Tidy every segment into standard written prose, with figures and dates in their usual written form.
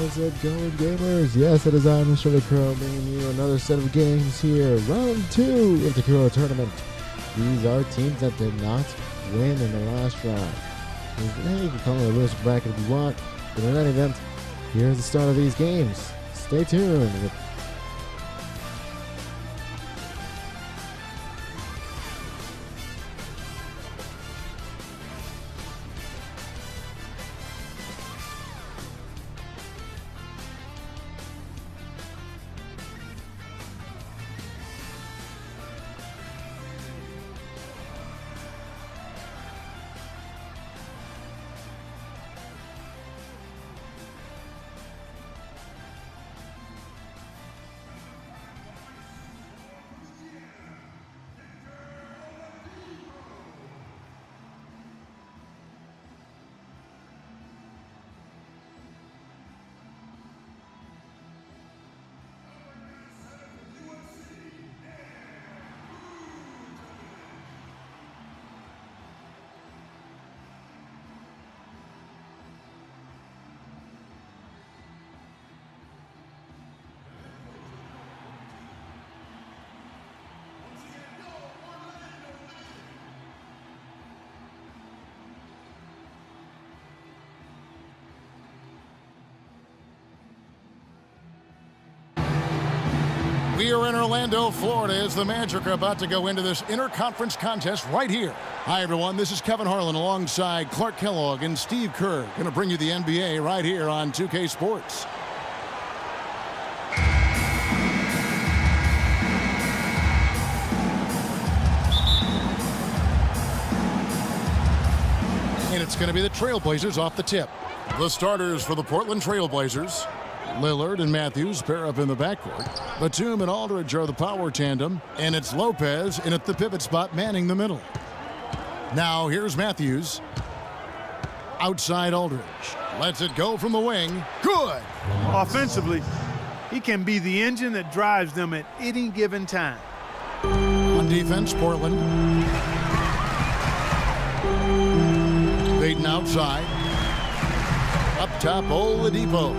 How's it going, gamers? Yes, it is I, Mr. LeCrow, bringing you another set of games here. Round 2 of the LeCrow tournament. These are teams that did not win in the last round. Hey, you can call it a loose bracket if you want, but in any event, here's the start of these games. Stay tuned. We are in Orlando, Florida, as the Magic are about to go into this interconference contest right here. Hi, everyone. This is Kevin Harlan alongside Clark Kellogg and Steve Kerr. Going to bring you the NBA right here on 2K Sports. And it's going to be the Trailblazers off the tip. The starters for the Portland Trailblazers. Lillard and Matthews pair up in the backcourt. Batum and Aldridge are the power tandem, and it's Lopez in at the pivot spot manning the middle. Now here's Matthews. Outside Aldridge. Lets it go from the wing. Good! Offensively, he can be the engine that drives them at any given time. On defense, Portland. Payton outside. Up top, Oladipo.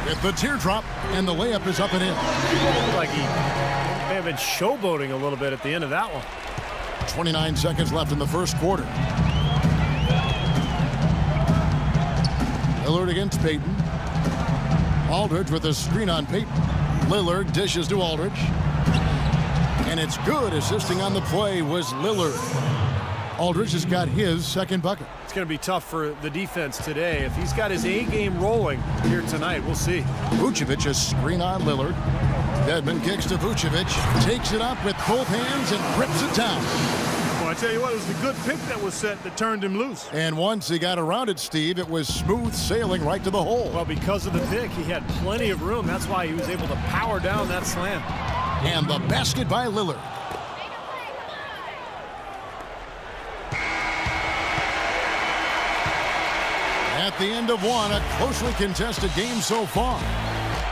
With the teardrop, and the layup is up and in. Looked like he may have been showboating a little bit at the end of that one. 29 seconds left in the first quarter. Lillard against Payton. Aldridge with a screen on Payton. Lillard dishes to Aldridge. And it's good. Assisting on the play was Lillard. Aldridge has got his second bucket. It's going to be tough for the defense today. If he's got his A game rolling here tonight, we'll see. Vucevic, a screen on Lillard. Dedmon kicks to Vucevic, takes it up with both hands and rips it down. Well, I tell you what, it was the good pick that was set that turned him loose. And once he got around it, Steve, it was smooth sailing right to the hole. Well, because of the pick, he had plenty of room. That's why he was able to power down that slam. And the basket by Lillard. At the end of one, a closely contested game so far.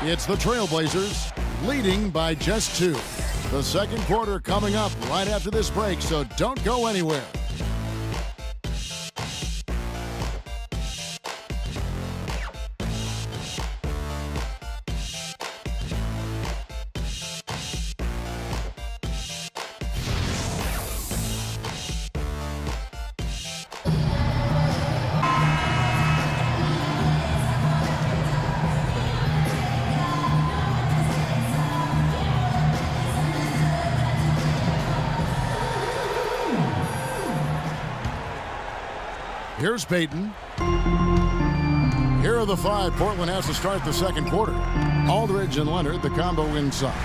It's the Trailblazers leading by just 2. The second quarter coming up right after this break, so don't go anywhere. Here's Payton. Here are the 5 Portland has to start the second quarter. Aldridge and Leonard, the combo inside.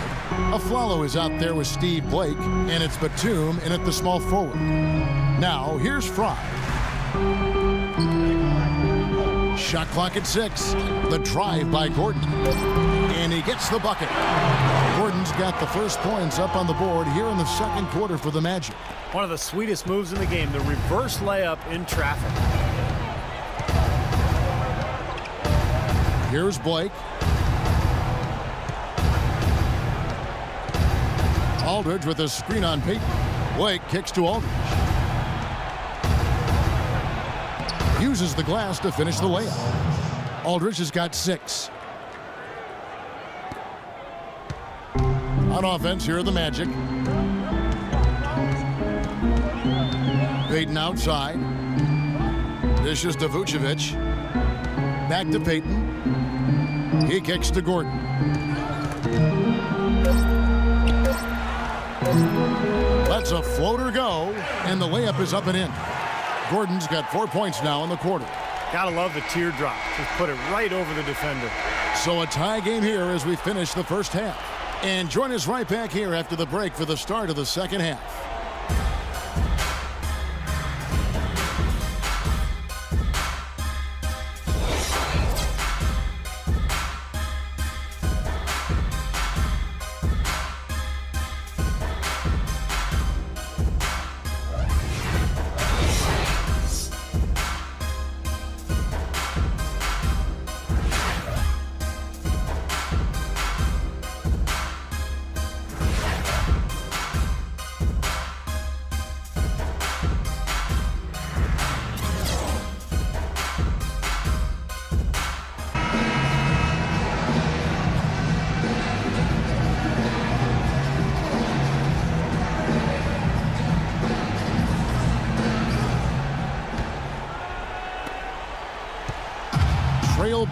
Aflalo is out there with Steve Blake, and it's Batum in at the small forward. Now, here's Fry. Shot clock at 6. The drive by Gordon. And he gets the bucket. Gordon's got the first points up on the board here in the second quarter for the Magic. One of the sweetest moves in the game, the reverse layup in traffic. Here's Blake. Aldridge with a screen on Payton. Blake kicks to Aldridge. Uses the glass to finish the layup. Aldridge has got 6. On offense, here are the Magic. Payton outside. Dishes to Vucevic. Back to Payton. He kicks to Gordon. Lets a floater go, and the layup is up and in. Gordon's got 4 points now in the quarter. Gotta love the teardrop. Just put it right over the defender. So a tie game here as we finish the first half. And join us right back here after the break for the start of the second half.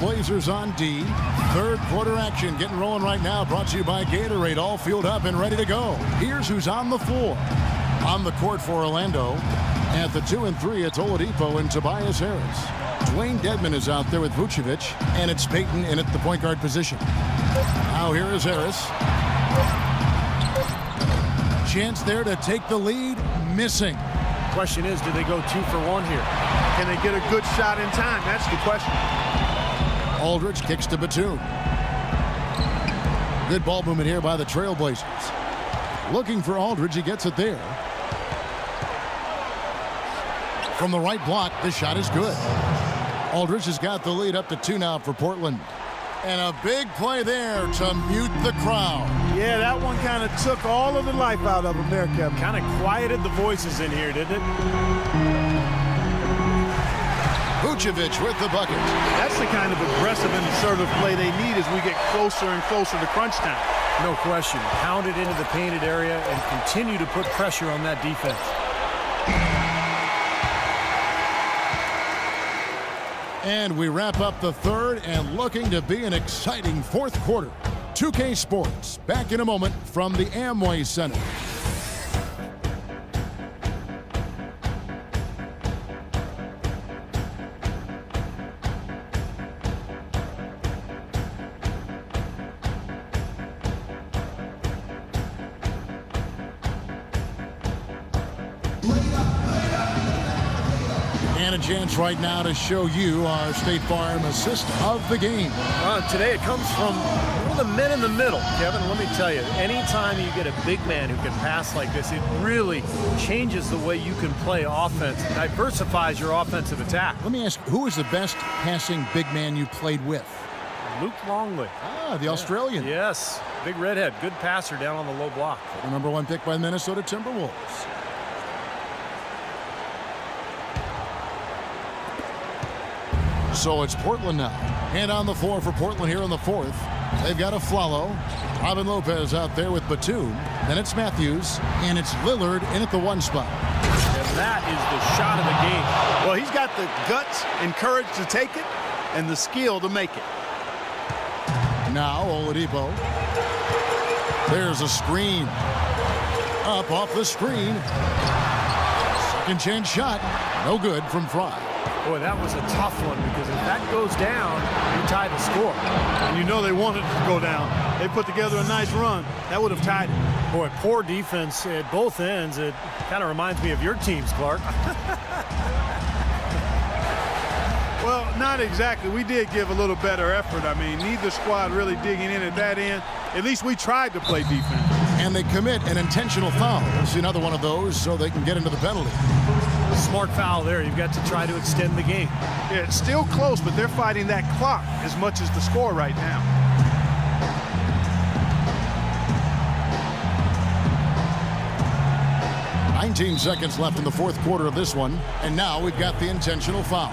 Blazers on D. Third quarter action getting rolling right now. Brought to you by Gatorade. All fueled up and ready to go. Here's who's on the floor. On the court for Orlando. At the 2 and 3, it's Oladipo and Tobias Harris. Dwayne Dedmon is out there with Vucevic. And it's Payton in at the point guard position. Now here is Harris. Chance there to take the lead. Missing. Question is, do they go 2 for 1 here? Can they get a good shot in time? That's the question. Aldridge kicks to Batum. Good ball movement here by the Trailblazers. Looking for Aldridge. He gets it there. From the right block, the shot is good. Aldridge has got the lead up to 2 now for Portland. And a big play there to mute the crowd. Yeah, that one kind of took all of the life out of them there, Kevin. Kind of quieted the voices in here, didn't it? Vucevic with the bucket. That's the kind of aggressive and assertive play they need as we get closer and closer to crunch time. No question. Pound it into the painted area and continue to put pressure on that defense. And we wrap up the third and looking to be an exciting fourth quarter. 2K Sports, back in a moment from the Amway Center. And a chance right now to show you our State Farm assist of the game. Today it comes from the men in the middle. Kevin, let me tell you, anytime you get a big man who can pass like this, it really changes the way you can play offense. It diversifies your offensive attack. Let me ask, who is the best passing big man you played with? Luke Longley. The Australian. Yes, big redhead, good passer down on the low block. The number 1 pick by the Minnesota Timberwolves. So it's Portland now. And on the floor for Portland here in the fourth. They've got a Flalo. Robin Lopez out there with Batum. Then it's Matthews. And it's Lillard in at the 1 spot. And that is the shot of the game. Well, he's got the guts and courage to take it and the skill to make it. Now Oladipo. There's a screen. Up off the screen. Second chance shot. No good from Fry. Boy, that was a tough one because if that goes down, you tie the score. And you know they wanted it to go down. They put together a nice run. That would have tied it. Boy, poor defense at both ends. It kind of reminds me of your teams, Clark. Well, not exactly. We did give a little better effort. I mean, neither squad really digging in at that end. At least we tried to play defense. And they commit an intentional foul. We'll see another one of those so they can get into the penalty. Smart foul there. You've got to try to extend the game. Yeah, it's still close, but they're fighting that clock as much as the score right now. "19 seconds left in the fourth quarter of this one. And now we've got the intentional foul.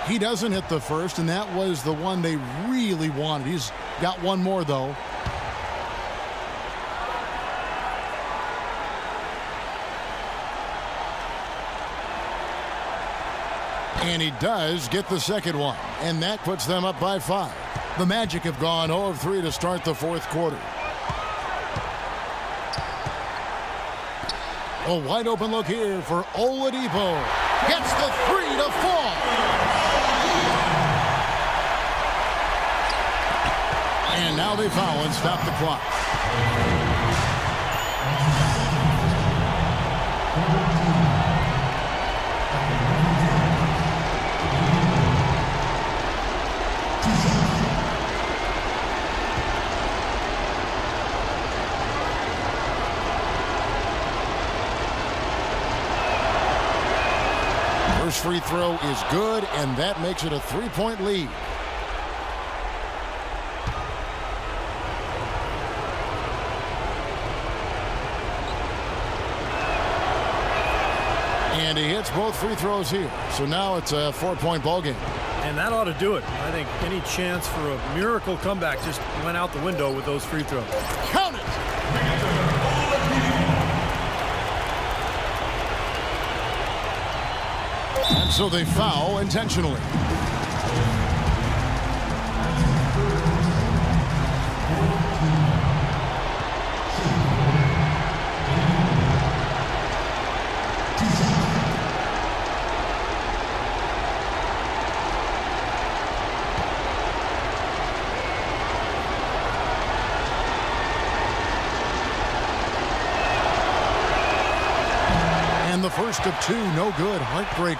He doesn't hit the first, and that was the one they really wanted. He's got one more, though. And he does get the second one, and that puts them up by 5. The Magic have gone 0 of 3 to start the fourth quarter. A wide open look here for Oladipo. Gets the 3 to fall. And now they foul and stop the clock. First free throw is good, and that makes it a 3-point lead. And he hits both free throws here. So now it's a 4-point ball game. And that ought to do it. I think any chance for a miracle comeback just went out the window with those free throws. Count it! And so they foul intentionally. And the first of 2, no good. Heartbreaker.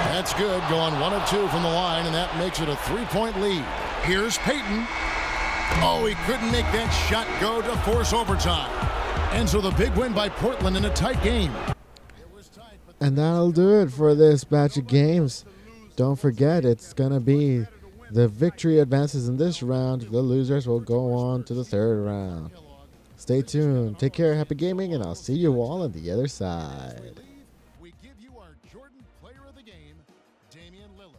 That's good, going 1 of 2 from the line, and that makes it a 3-point lead. Here's Payton. Oh, he couldn't make that shot go to force overtime. And so the big win by Portland in a tight game. And that'll do it for this batch of games. Don't forget, it's going to be the victory advances in this round. The losers will go on to the third round. Stay tuned. Take care. Happy gaming, and I'll see you all on the other side. We give you our Jordan Player of the Game, Damian Lillard.